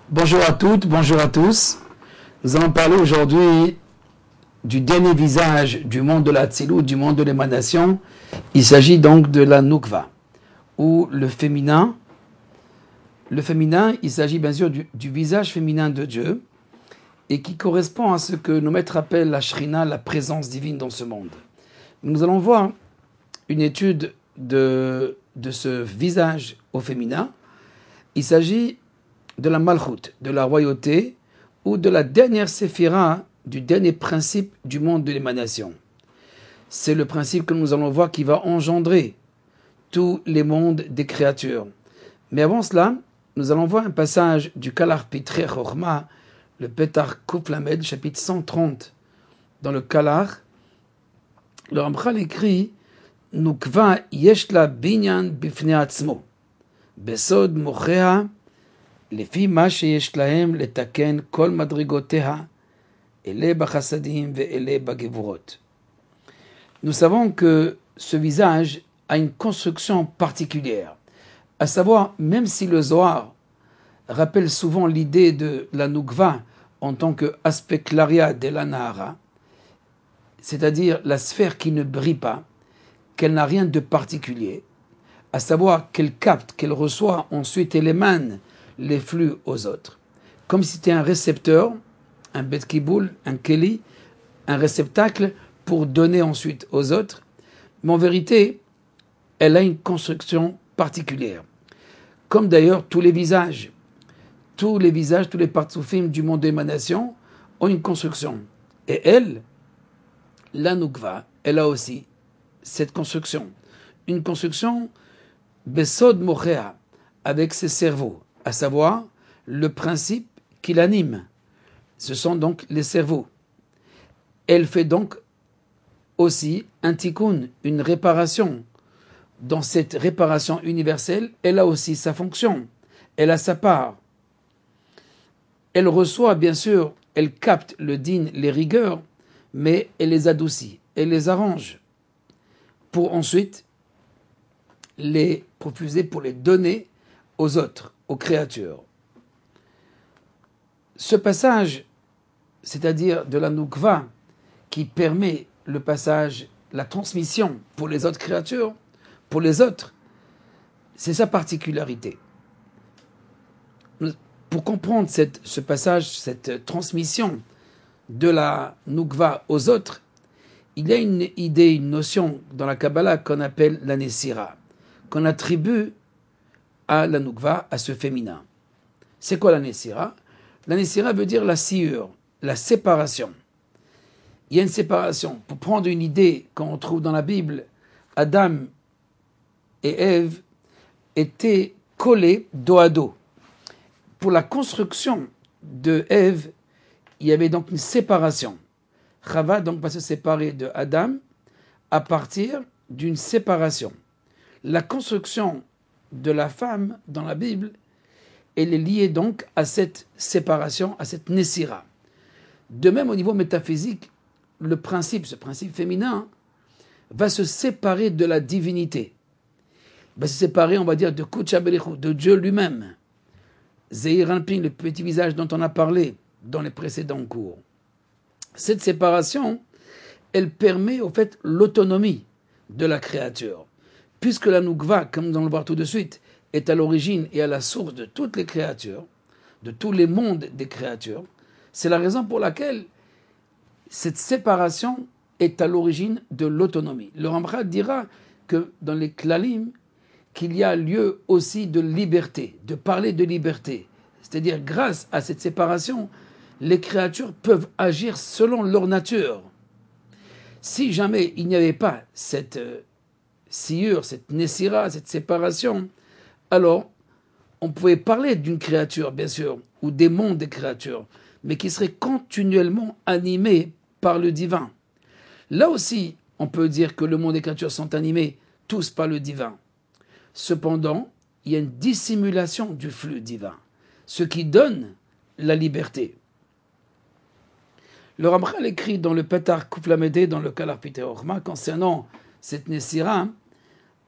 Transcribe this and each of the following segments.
Bonjour à toutes, bonjour à tous. Nous allons parler aujourd'hui du dernier visage du monde de la Tzilou, du monde de l'émanation. Il s'agit donc de la Nukva, ou le féminin. Le féminin, il s'agit bien sûr du visage féminin de Dieu, et qui correspond à ce que nos maîtres appellent la Shrina, la présence divine dans ce monde. Nous allons voir une étude de ce visage au féminin. Il s'agit de la Malchut, de la royauté, ou de la dernière séphira, du dernier principe du monde de l'émanation. C'est le principe que nous allons voir qui va engendrer tous les mondes des créatures. Mais avant cela, nous allons voir un passage du Kalar Pitre Chorma, le Petar Kuf Lamed, chapitre 130. Dans le Kalar, le Ramchal écrit Nukva yeshla binyan bifne atzmo, besod mochea, לפי מה שיש להם לתקן כל מדרגותיה, אלה בחסדים ואלה בגבורות. Nous savons que ce visage a une construction particulière, à savoir, même si le Zohar rappelle souvent l'idée de la Nukva en tant qu'aspect claria de la Nahara, c'est-à-dire la sphère qui ne brille pas, qu'elle n'a rien de particulier, à savoir qu'elle capte, qu'elle reçoit, ensuite elle émane les flux aux autres. Comme si c'était un récepteur, un bet kiboul, un keli, un réceptacle pour donner ensuite aux autres. Mais en vérité, elle a une construction particulière. Comme d'ailleurs tous les visages, tous les partsoufim du monde d'émanation ont une construction. Et elle, la Nukva, elle a aussi cette construction. Une construction besod mochea, avec ses cerveaux, à savoir le principe qui l'anime. Ce sont donc les cerveaux. Elle fait donc aussi un tikkun, une réparation. Dans cette réparation universelle, elle a aussi sa fonction. Elle a sa part. Elle reçoit, bien sûr, elle capte le din, les rigueurs, mais elle les adoucit, elle les arrange pour ensuite les profuser, pour les donner aux autres, aux créatures. Ce passage, c'est-à-dire de la Nukva, qui permet le passage, la transmission pour les autres créatures, pour les autres, c'est sa particularité. Pour comprendre ce passage, cette transmission de la Nukva aux autres, il y a une idée, une notion dans la Kabbalah qu'on appelle la Nessira, qu'on attribue à la Nukva, à ce féminin. C'est quoi la Nessira? La Nessira veut dire la sciure, la séparation. Il y a une séparation. Pour prendre une idée qu'on trouve dans la Bible, Adam et Ève étaient collés dos à dos. Pour la construction de Ève, il y avait donc une séparation. Chava donc va se séparer de Adam à partir d'une séparation. La construction de la femme dans la Bible, elle est liée donc à cette séparation, à cette nessira. De même, au niveau métaphysique, ce principe féminin, va se séparer de la divinité. Va se séparer, on va dire, de Kutchabelichou, de Dieu lui-même. Zeir Anpin, le petit visage dont on a parlé dans les précédents cours. Cette séparation, elle permet au fait l'autonomie de la créature. Puisque la Nukva, comme nous allons le voir tout de suite, est à l'origine et à la source de toutes les créatures, de tous les mondes des créatures, c'est la raison pour laquelle cette séparation est à l'origine de l'autonomie. Le Ramchal dira que dans les Klalim, qu'il y a lieu aussi de liberté, de parler de liberté. C'est-à-dire, grâce à cette séparation, les créatures peuvent agir selon leur nature. Si jamais il n'y avait pas cette sciure, cette nessira, cette séparation, alors on pouvait parler d'une créature, bien sûr, ou des mondes des créatures, mais qui seraient continuellement animés par le divin. Là aussi, on peut dire que le monde des créatures sont animés tous par le divin. Cependant, il y a une dissimulation du flux divin, ce qui donne la liberté. Le Ramchal écrit dans le Petar Kuf Lamed, dans le Kalar Pitre Chorma, concernant cette Nessira,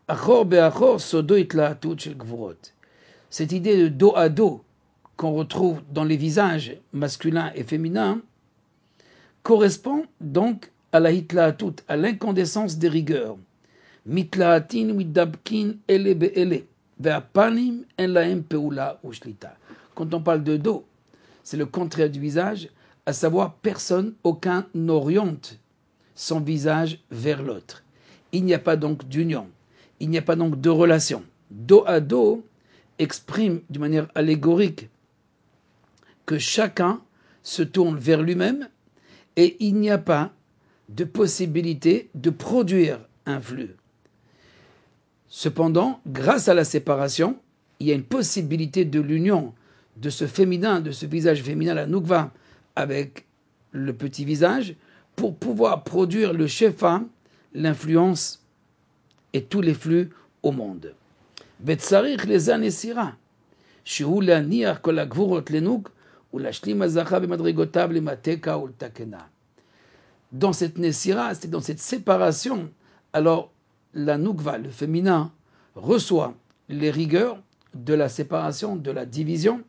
Achor be'achor sodo itlaatut shel gvurot. Cette idée de dos à dos qu'on retrouve dans les visages masculins et féminins correspond donc à la hitlaatout, à l'incandescence des rigueurs. Mitlaatin midabkin ele be'ele, ve'apanim en laem peula ou shlita. Quand on parle de dos, c'est le contraire du visage, à savoir personne, aucun n'oriente son visage vers l'autre. Il n'y a pas donc d'union, il n'y a pas donc de relation. Dos à dos exprime d'une manière allégorique que chacun se tourne vers lui-même et il n'y a pas de possibilité de produire un flux. Cependant, grâce à la séparation, il y a une possibilité de l'union de ce féminin, de ce visage féminin, la Nukva, avec le petit visage, pour pouvoir produire le shefa, l'influence et tous les flux au monde. Betsarich les anesira, shehu leaniach kol hagvurot lenuk, ou l'ashlim hazacha b'madrigotav lemateka ou l'takena. Dans cette nesira, c'est dans cette séparation, alors la Nukva, le féminin, reçoit les rigueurs de la séparation, de la division,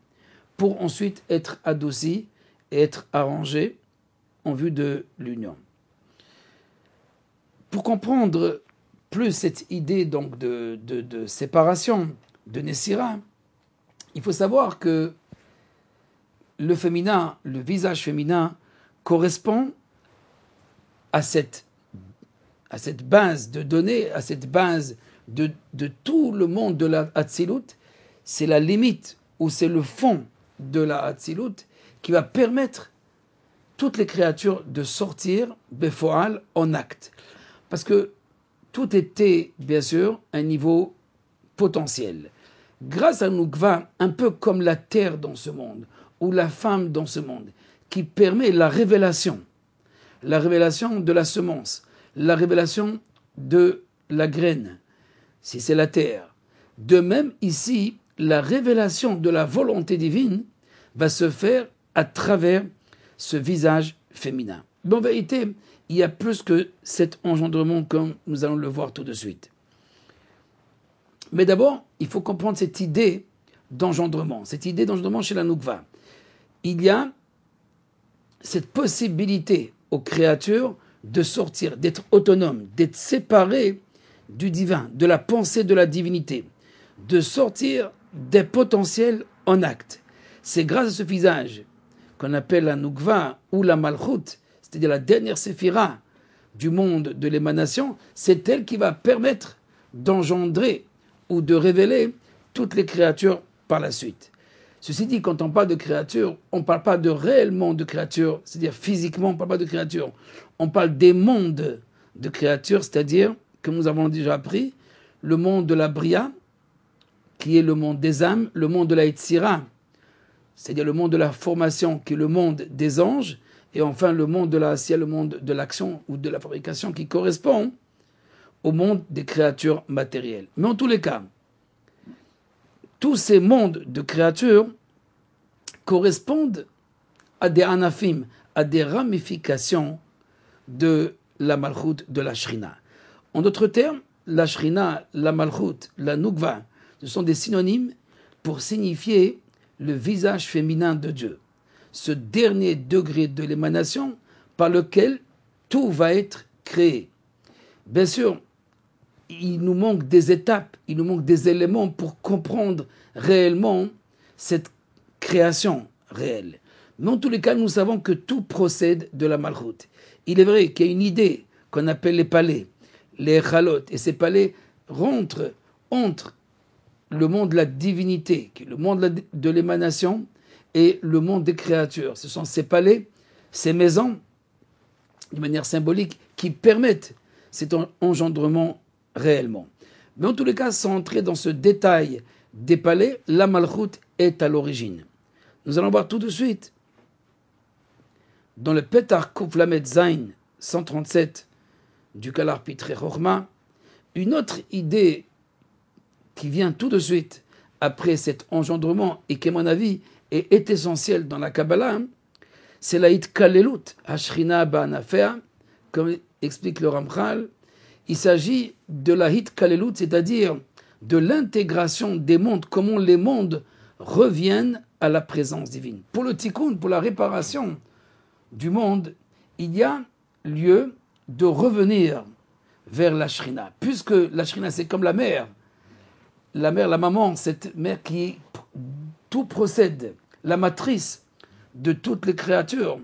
pour ensuite être adouci et être arrangé en vue de l'union. Pour comprendre plus cette idée donc de séparation, de Nessira, il faut savoir que le féminin, le visage féminin, correspond à cette base de données, à cette base de tout le monde de la Hatzilut. C'est la limite ou c'est le fond de la Hatzilut qui va permettre toutes les créatures de sortir Befoal en acte. Parce que tout était, bien sûr, un niveau potentiel. Grâce à Nukva, un peu comme la terre dans ce monde, ou la femme dans ce monde, qui permet la révélation de la semence, la révélation de la graine, si c'est la terre. De même, ici, la révélation de la volonté divine va se faire à travers ce visage féminin. Mais en vérité, il y a plus que cet engendrement comme nous allons le voir tout de suite. Mais d'abord, il faut comprendre cette idée d'engendrement chez la Nukva. Il y a cette possibilité aux créatures de sortir, d'être autonomes, d'être séparées du divin, de la pensée de la divinité, de sortir des potentiels en acte. C'est grâce à ce visage qu'on appelle la Nukva ou la Malchut, c'est-à-dire la dernière séphira du monde de l'émanation, c'est elle qui va permettre d'engendrer ou de révéler toutes les créatures par la suite. Ceci dit, quand on parle de créatures, on ne parle pas de réellement de créatures, c'est-à-dire physiquement, on ne parle pas de créatures. On parle des mondes de créatures, c'est-à-dire, comme nous avons déjà appris, le monde de la Bria, qui est le monde des âmes, le monde de la Yetzira, c'est-à-dire le monde de la formation, qui est le monde des anges, et enfin le monde de la Asiya, le monde de l'action ou de la fabrication, qui correspond au monde des créatures matérielles. Mais en tous les cas, tous ces mondes de créatures correspondent à des anafim, à des ramifications de la malchut, de la shrina. En d'autres termes, la shrina, la malchut, la nukva, ce sont des synonymes pour signifier le visage féminin de Dieu. Ce dernier degré de l'émanation par lequel tout va être créé. Bien sûr, il nous manque des étapes, il nous manque des éléments pour comprendre réellement cette création réelle. Mais en tous les cas, nous savons que tout procède de la malchut. Il est vrai qu'il y a une idée qu'on appelle les palais, les chalot, et ces palais rentrent entre le monde de la divinité, qui est le monde de l'émanation, et le monde des créatures. Ce sont ces palais, ces maisons, de manière symbolique, qui permettent cet engendrement réellement. Mais en tous les cas, sans entrer dans ce détail des palais, la malchut est à l'origine. Nous allons voir tout de suite, dans le Petar Kuf Lamed Zain 137 du Kalar Pitre Chorma, une autre idée qui vient tout de suite après cet engendrement et qui, à mon avis, est essentielle dans la Kabbalah, c'est la Hitkalelut, Hashrina Ba'anafea, comme explique le Ramchal. Il s'agit de la Hitkalelut, c'est-à-dire de l'intégration des mondes, comment les mondes reviennent à la présence divine. Pour le tikkun, pour la réparation du monde, il y a lieu de revenir vers la Shrina. Puisque la Shrina, c'est comme la mère, la maman, cette mère qui tout procède, la matrice de toutes les créatures,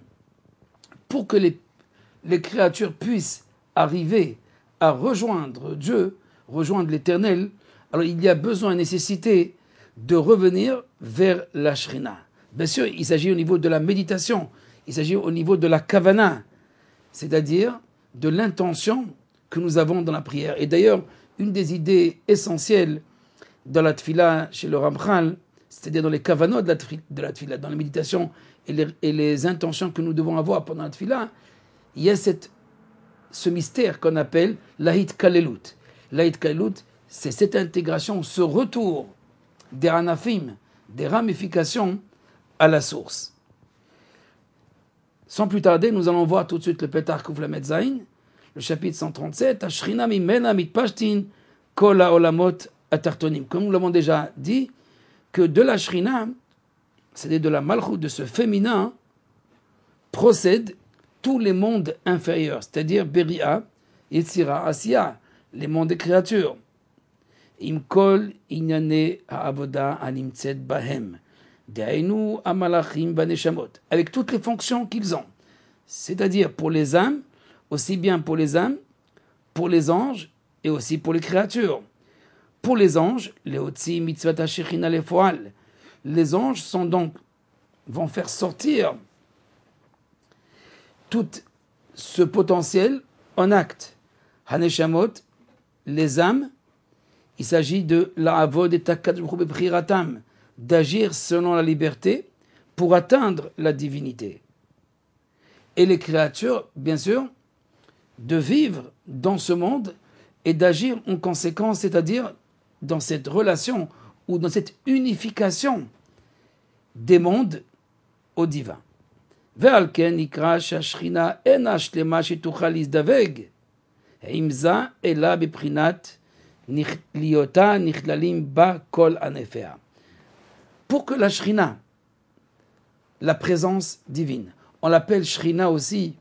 pour que les créatures puissent arriver à rejoindre Dieu, rejoindre l'Éternel, alors il y a besoin, nécessité de revenir vers la Shrina. Bien sûr, il s'agit au niveau de la méditation, il s'agit au niveau de la kavana, c'est-à-dire de l'intention que nous avons dans la prière. Et d'ailleurs, une des idées essentielles dans la tfila chez le Ramchal, c'est-à-dire dans les kavanot de la tfila, dans la méditation et les intentions que nous devons avoir pendant la tfila, il y a ce mystère qu'on appelle l'ahit kalelut. L'ahit kalelut, c'est cette intégration, ce retour des anafim, des ramifications à la source. Sans plus tarder, nous allons voir tout de suite le Petar Kuf Lamed Zayin, le chapitre 137, Ashrina mimena mitpashtin kol haolamot atartonim. Comme nous l'avons déjà dit, que de la Shrina, c'est-à-dire de la Malchut, de ce féminin, procèdent tous les mondes inférieurs, c'est-à-dire Beria, Yetzira, Asiya, les mondes des créatures. Imkol inyane ha'avoda animtzet bahem. De'ainu amalachim baneshamot. Avec toutes les fonctions qu'ils ont. C'est-à-dire pour les âmes, aussi bien pour les âmes, pour les anges et aussi pour les créatures. Pour les anges, les otzi mitzvat hashechina lefoal. Les anges vont faire sortir tout ce potentiel en acte. Haneshamot, les âmes, il s'agit de la'avod et takadruch bebchiratam, d'agir selon la liberté pour atteindre la divinité. Et les créatures, bien sûr, de vivre dans ce monde et d'agir en conséquence, c'est-à-dire dans cette relation ou dans cette unification des mondes au divin. ועל כן נקרא שהשכינה אינה שלמה שתוכל להזדווג עם זה, אלא בבחינת להיותה נכללים בה כל ענפיה. Pour que la Shrina, la présence divine, on l'appelle Shrina aussi,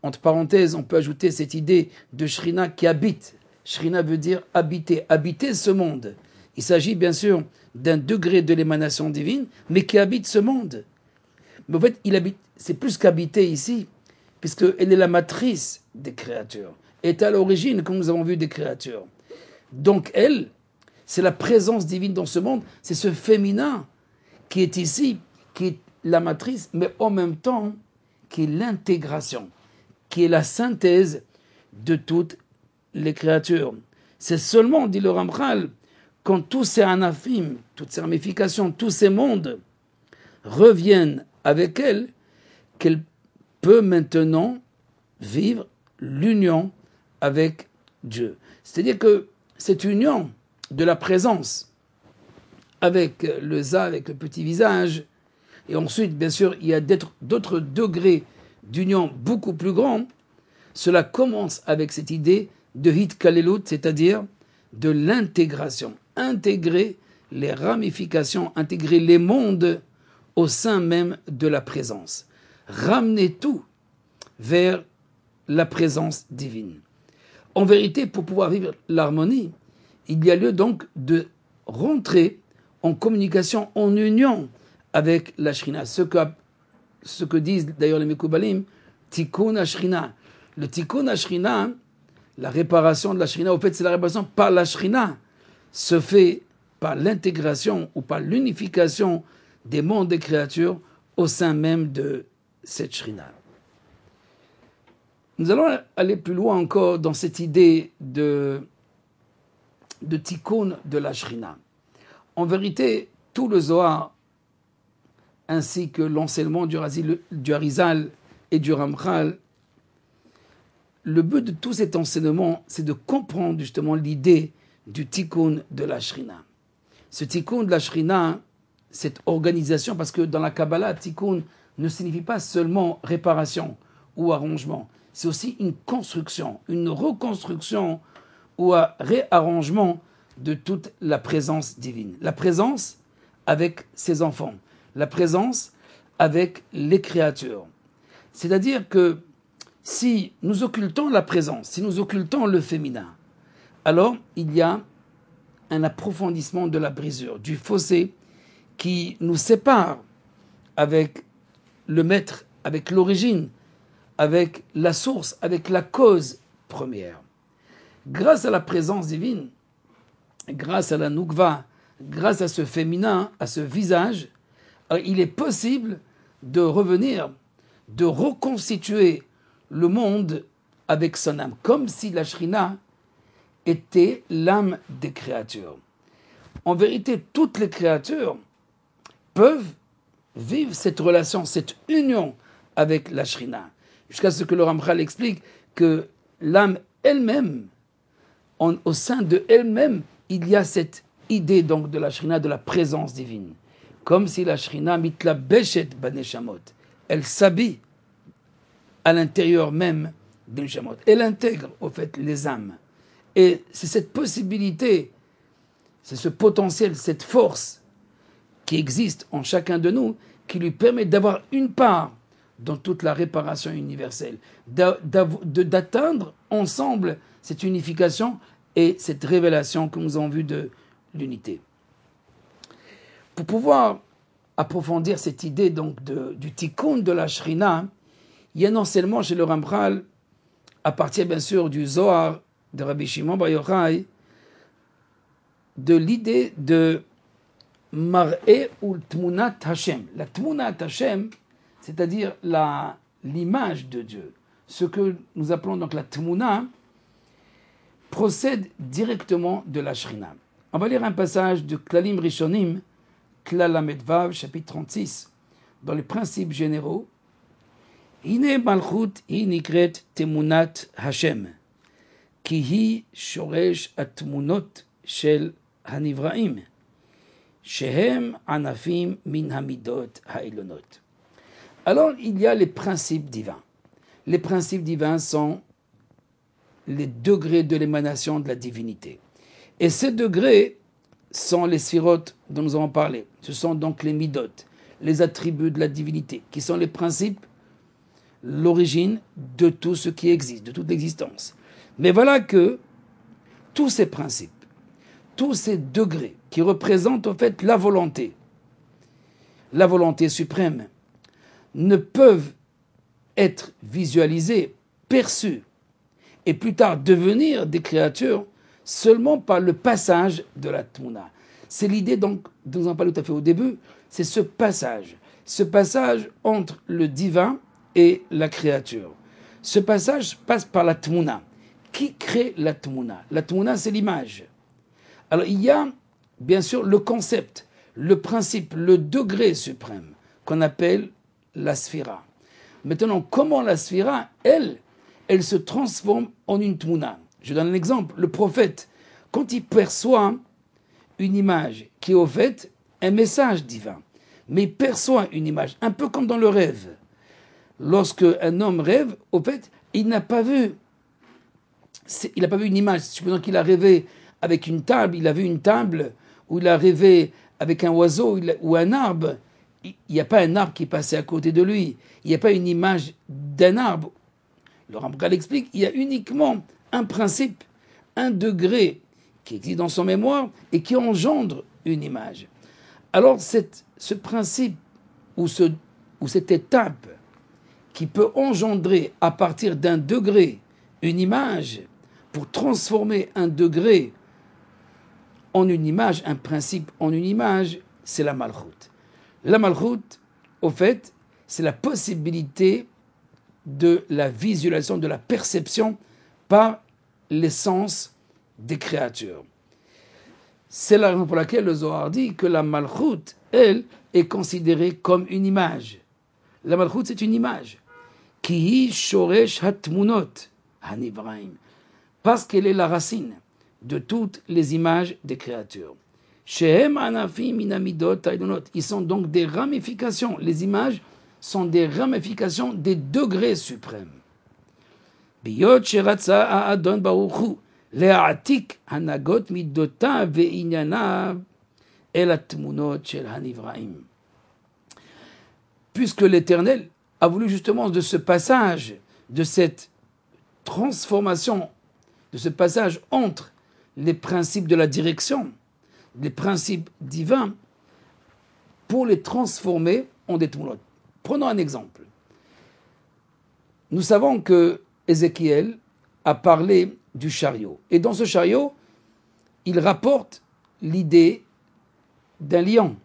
entre parenthèses, on peut ajouter cette idée de Shrina qui habite. Shrina veut dire habiter, habiter ce monde. Il s'agit bien sûr d'un degré de l'émanation divine, mais qui habite ce monde. Mais en fait, il habite, c'est plus qu'habiter ici, puisqu'elle est la matrice des créatures, est à l'origine, comme nous avons vu, des créatures. Donc elle, c'est la présence divine dans ce monde, c'est ce féminin qui est ici, qui est la matrice, mais en même temps, qui est l'intégration, qui est la synthèse de toutes les créatures. C'est seulement, dit le Ramchal, quand tous ces anafim, toutes ces ramifications, tous ces mondes reviennent avec elle, qu'elle peut maintenant vivre l'union avec Dieu. C'est-à-dire que cette union de la présence avec le za, avec le petit visage, et ensuite, bien sûr, il y a d'autres degrés d'union beaucoup plus grands, cela commence avec cette idée de hit kalelut, c'est-à-dire de l'intégration. Intégrer les ramifications, intégrer les mondes au sein même de la présence. Ramener tout vers la présence divine. En vérité, pour pouvoir vivre l'harmonie, il y a lieu donc de rentrer en communication, en union avec la Shrina. Ce que disent d'ailleurs les Mekoubalim, Tikkun HaShrina. Le Tikkun HaShrina, la réparation de la Shrina, au fait c'est la réparation par la Shrina, se fait par l'intégration ou par l'unification des mondes des créatures au sein même de cette Shrina. Nous allons aller plus loin encore dans cette idée de tikkun de la Shrina. En vérité, tout le Zohar, ainsi que l'enseignement du Harizal et du Ramchal, le but de tout cet enseignement, c'est de comprendre justement l'idée du tikkun de la Shrina. Ce tikkun de la Shrina, cette organisation, parce que dans la Kabbalah, tikkun ne signifie pas seulement réparation ou arrangement, c'est aussi une construction, une reconstruction ou un réarrangement de toute la présence divine. La présence avec ses enfants, la présence avec les créatures. C'est-à-dire que si nous occultons la présence, si nous occultons le féminin, alors il y a un approfondissement de la brisure, du fossé qui nous sépare avec le maître, avec l'origine, avec la source, avec la cause première. Grâce à la présence divine, grâce à la Nukva, grâce à ce féminin, à ce visage, il est possible de revenir, de reconstituer le monde avec son âme, comme si la Shrina était l'âme des créatures. En vérité, toutes les créatures peuvent vivre cette relation, cette union avec la Shrina, jusqu'à ce que le Ramchal explique que l'âme elle-même, au sein de elle-même, il y a cette idée donc de la Shrina, de la présence divine. Comme si la Shrina mitla beshet baneshamot, elle s'habille à l'intérieur même des neshamot. Elle intègre au fait les âmes. Et c'est cette possibilité, c'est ce potentiel, cette force qui existe en chacun de nous qui lui permet d'avoir une part dans toute la réparation universelle, d'atteindre ensemble cette unification et cette révélation que nous avons vue de l'unité. Pour pouvoir approfondir cette idée donc du tikkun de la Shrina, il y a non seulement chez le Ramchal, à partir bien sûr du Zohar de Rabbi Shimon Bar Yochai, de l'idée de Mar'e ou Tmunat Hashem. La Tmunat Hashem, c'est-à-dire l'image de Dieu. Ce que nous appelons donc la Tmuna, procède directement de la Shrina. On va lire un passage de Klalim Rishonim, Klal Lamed Vav, chapitre 36, dans les principes généraux. Hine Malchut hi nikret Temunat Hashem, ki hi shoresh atmunot shel hanivraim, shehem anafim min hamidot ha'ilonot. Alors, il y a les principes divins. Les principes divins sont les degrés de l'émanation de la divinité. Et ces degrés sont les sphirotes dont nous avons parlé. Ce sont donc les midot, les attributs de la divinité, qui sont les principes, l'origine de tout ce qui existe, de toute l'existence. Mais voilà que tous ces principes, tous ces degrés qui représentent en fait la volonté suprême, ne peuvent être visualisés, perçus, et plus tard devenir des créatures seulement par le passage de la Tmuna. C'est l'idée donc dont nous en parlons tout à fait au début, c'est ce passage entre le divin et la créature. Ce passage passe par la Tmuna. Qui crée la Tmuna? La Tmuna, c'est l'image. Alors il y a bien sûr le concept, le principe, le degré suprême qu'on appelle la sphira. Maintenant, comment la sphira, elle se transforme en une Tmuna? Je donne un exemple. Le prophète, quand il perçoit une image qui est au fait un message divin, mais il perçoit une image, un peu comme dans le rêve. Lorsque un homme rêve, au fait, il n'a pas vu une image. Supposons qu'il a rêvé avec une table, il a vu une table, ou il a rêvé avec un oiseau ou un arbre. Il n'y a pas un arbre qui est passé à côté de lui. Il n'y a pas une image d'un arbre. Le Ramchal explique, il y a uniquement un principe, un degré qui existe dans son mémoire et qui engendre une image. Alors ce principe ou cette étape qui peut engendrer à partir d'un degré une image pour transformer un degré en une image, un principe en une image, c'est la Malchut. La Malchut, au fait, c'est la possibilité de la visualisation, de la perception par l'essence des créatures. C'est la raison pour laquelle le Zohar dit que la Malchut, elle, est considérée comme une image. La Malchut, c'est une image. Ki shoresh hatmunot hanivraim. Parce qu'elle est la racine de toutes les images des créatures. Shehem anafim minamidot hailonot. Ils sont donc des ramifications. Les images sont des ramifications des degrés suprêmes. Biyot sheratza ha'adon baruch hu le'atik hanagot midota ve'inyanav el atmunot shel hanivraim. puisque l'Éternel a voulu justement de ce passage, de cette transformation, de ce passage entre les principes de la direction, les principes divins, pour les transformer en des tmounot. Prenons un exemple. Nous savons que Ézéchiel a parlé du chariot. Et dans ce chariot, il rapporte l'idée d'un lion,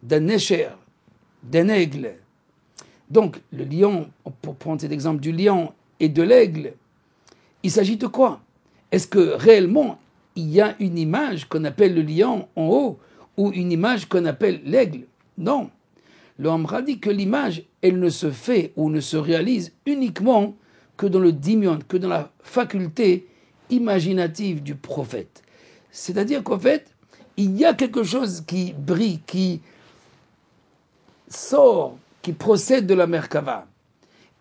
d'un nécher, d'un aigle. Donc, le lion, pour prendre cet exemple du lion et de l'aigle, il s'agit de quoi? Est-ce que réellement, il y a une image qu'on appelle le lion en haut ou une image qu'on appelle l'aigle? Non. Le Hamra dit que l'image, elle ne se fait ou ne se réalise uniquement que dans le dimion, que dans la faculté imaginative du prophète. C'est-à-dire qu'en fait, il y a quelque chose qui brille, qui sort, qui procède de la Merkava,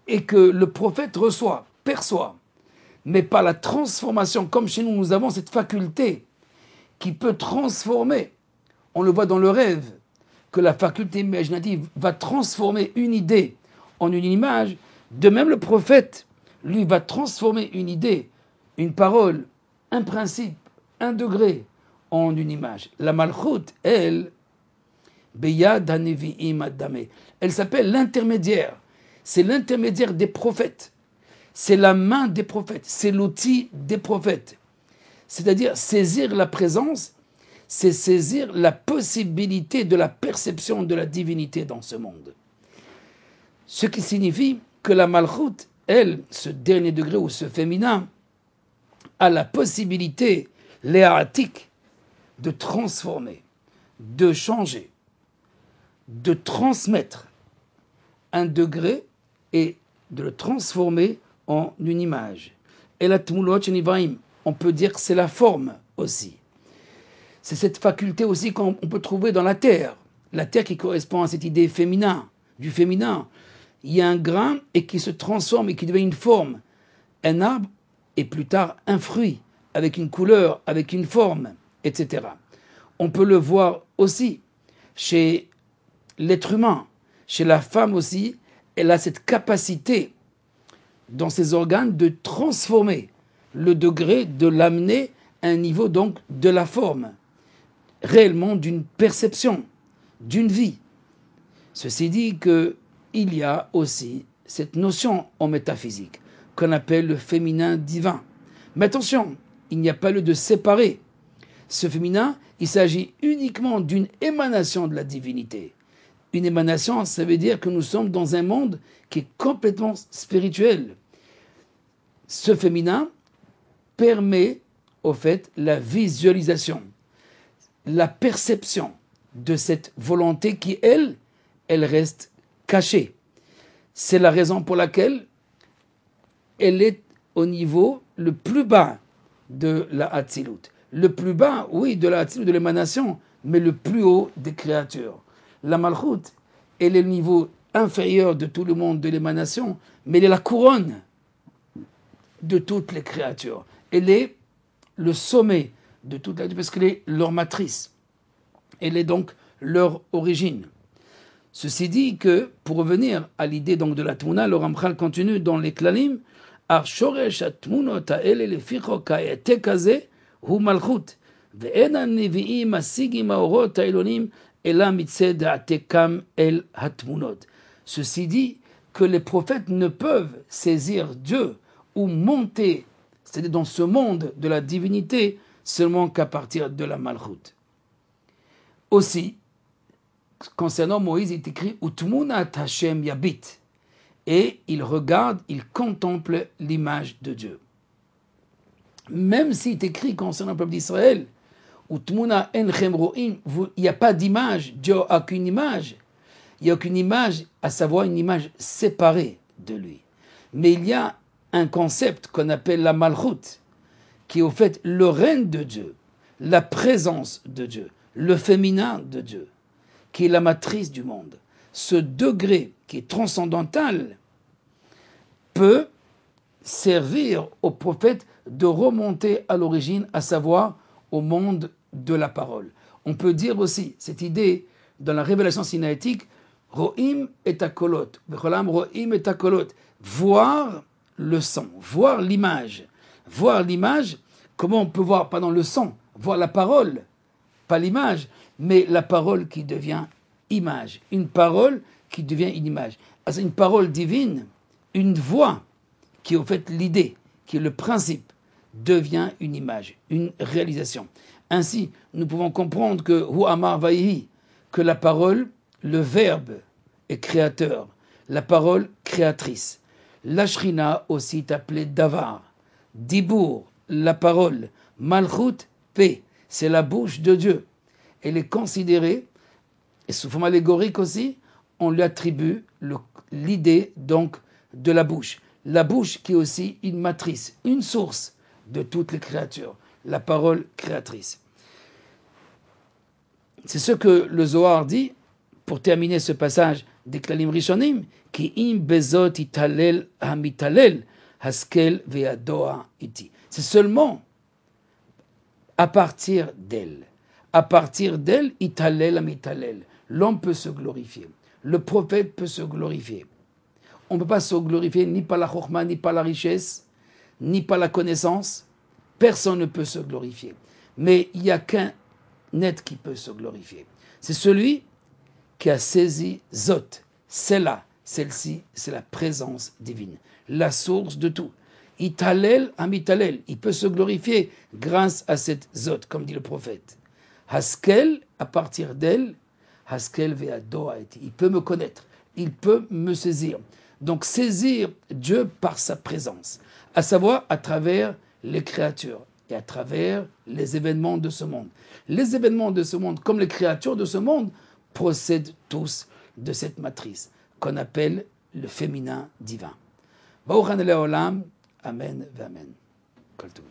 et que le prophète reçoit, perçoit, mais par la transformation, comme chez nous, nous avons cette faculté qui peut transformer, on le voit dans le rêve, que la faculté imaginative va transformer une idée en une image, de même le prophète, lui, va transformer une idée, une parole, un principe, un degré en une image. La Malchut, elle, Beyad HaNevi'im Adame, elle s'appelle l'intermédiaire. C'est l'intermédiaire des prophètes. C'est la main des prophètes. C'est l'outil des prophètes. C'est-à-dire saisir la présence, c'est saisir la possibilité de la perception de la divinité dans ce monde. Ce qui signifie que la Malchut, elle, ce dernier degré ou ce féminin, a la possibilité, léatique, de transformer, de changer, de transmettre un degré et de le transformer en une image. Et la Tmulot Shenivaim, on peut dire que c'est la forme aussi. C'est cette faculté aussi qu'on peut trouver dans la terre qui correspond à cette idée féminin, du féminin. Il y a un grain et qui se transforme et qui devient une forme. Un arbre et plus tard un fruit, avec une couleur, avec une forme, etc. On peut le voir aussi chez l'être humain, chez la femme aussi. Elle a cette capacité dans ses organes de transformer le degré, de l'amener à un niveau donc de la forme, réellement d'une perception, d'une vie. Ceci dit qu'il y a aussi cette notion en métaphysique qu'on appelle le féminin divin. Mais attention, il n'y a pas lieu de séparer. Ce féminin, il s'agit uniquement d'une émanation de la divinité. Une émanation, ça veut dire que nous sommes dans un monde qui est complètement spirituel. Ce féminin permet, au fait, la visualisation, la perception de cette volonté qui, elle reste cachée. C'est la raison pour laquelle elle est au niveau le plus bas de la Hatzilut. Le plus bas, oui, de la Hatzilut, de l'émanation, mais le plus haut des créatures. La Malchut, elle est le niveau inférieur de tout le monde de l'émanation, mais elle est la couronne de toutes les créatures. Elle est le sommet de toute la créature, parce qu'elle est leur matrice. Elle est donc leur origine. Ceci dit que, pour revenir à l'idée donc de la Tmouna, le Ramchal continue dans les Klalim, Ar shoresh atmunot ha'ele leficho ka'ete kaze hu malchut, ve'en ha'nevi'im hasigim ha'orot ha'elonim ela mitzeh da'atekam el hatmunot. Ceci dit que les prophètes ne peuvent saisir Dieu ou monter, c'est-à-dire dans ce monde de la divinité, seulement qu'à partir de la malchut. Aussi, concernant Moïse, il est écrit Utmunat Hashem Yabit, et il regarde, il contemple l'image de Dieu. Même s'il est écrit concernant le peuple d'Israël, Utmuna enchem ro'im, il n'y a pas d'image, Dieu n'a qu'une image. Il n'y a aucune image, à savoir une image séparée de lui. Mais il y a un concept qu'on appelle la malchut, qui est au fait le règne de Dieu, la présence de Dieu, le féminin de Dieu, qui est la matrice du monde. Ce degré qui est transcendantal peut servir au prophète de remonter à l'origine, à savoir au monde de la parole. On peut dire aussi, cette idée dans la révélation sinaïtique, Ro'im et akolot. Becholam ro'im et akolot. Voir le son, voir l'image. Voir l'image, comment on peut voir, pas dans le son, voir la parole, pas l'image, mais la parole qui devient image. Une parole qui devient une image. C'est une parole divine, une voix qui est au fait l'idée, qui est le principe, devient une image, une réalisation. Ainsi, nous pouvons comprendre que Hu Amar Vaihi, que la parole, le verbe est créateur, la parole créatrice. La Shrina aussi est appelée Davar, Dibour, la parole, Malchut, paix, c'est la bouche de Dieu. Elle est considérée, et sous forme allégorique aussi, on lui attribue l'idée donc de la bouche. La bouche qui est aussi une matrice, une source de toutes les créatures, la parole créatrice. C'est ce que le Zohar dit, pour terminer ce passage des Klalim Rishonim, qui im bezot italel hamitalel haskel ve'adoa iti. C'est seulement à partir d'elle. À partir d'elle, italel hamitalel. L'homme peut se glorifier. Le prophète peut se glorifier. On ne peut pas se glorifier ni par la chokhma, ni par la richesse, ni par la connaissance. Personne ne peut se glorifier. Mais il n'y a qu'un être qui peut se glorifier. C'est celui qui a saisi Zot. C'est là, celle-ci, c'est la présence divine, la source de tout. Italel amitalel, il peut se glorifier grâce à cette Zot, comme dit le prophète. Haskel, à partir d'elle, Haskel ve'adoaiti, il peut me connaître, il peut me saisir. Donc saisir Dieu par sa présence, à savoir à travers les créatures et à travers les événements de ce monde. Les événements de ce monde, comme les créatures de ce monde, procèdent tous de cette matrice qu'on appelle le féminin divin. Baruch Hanei Olam, Amen, Amen. Kol Tov.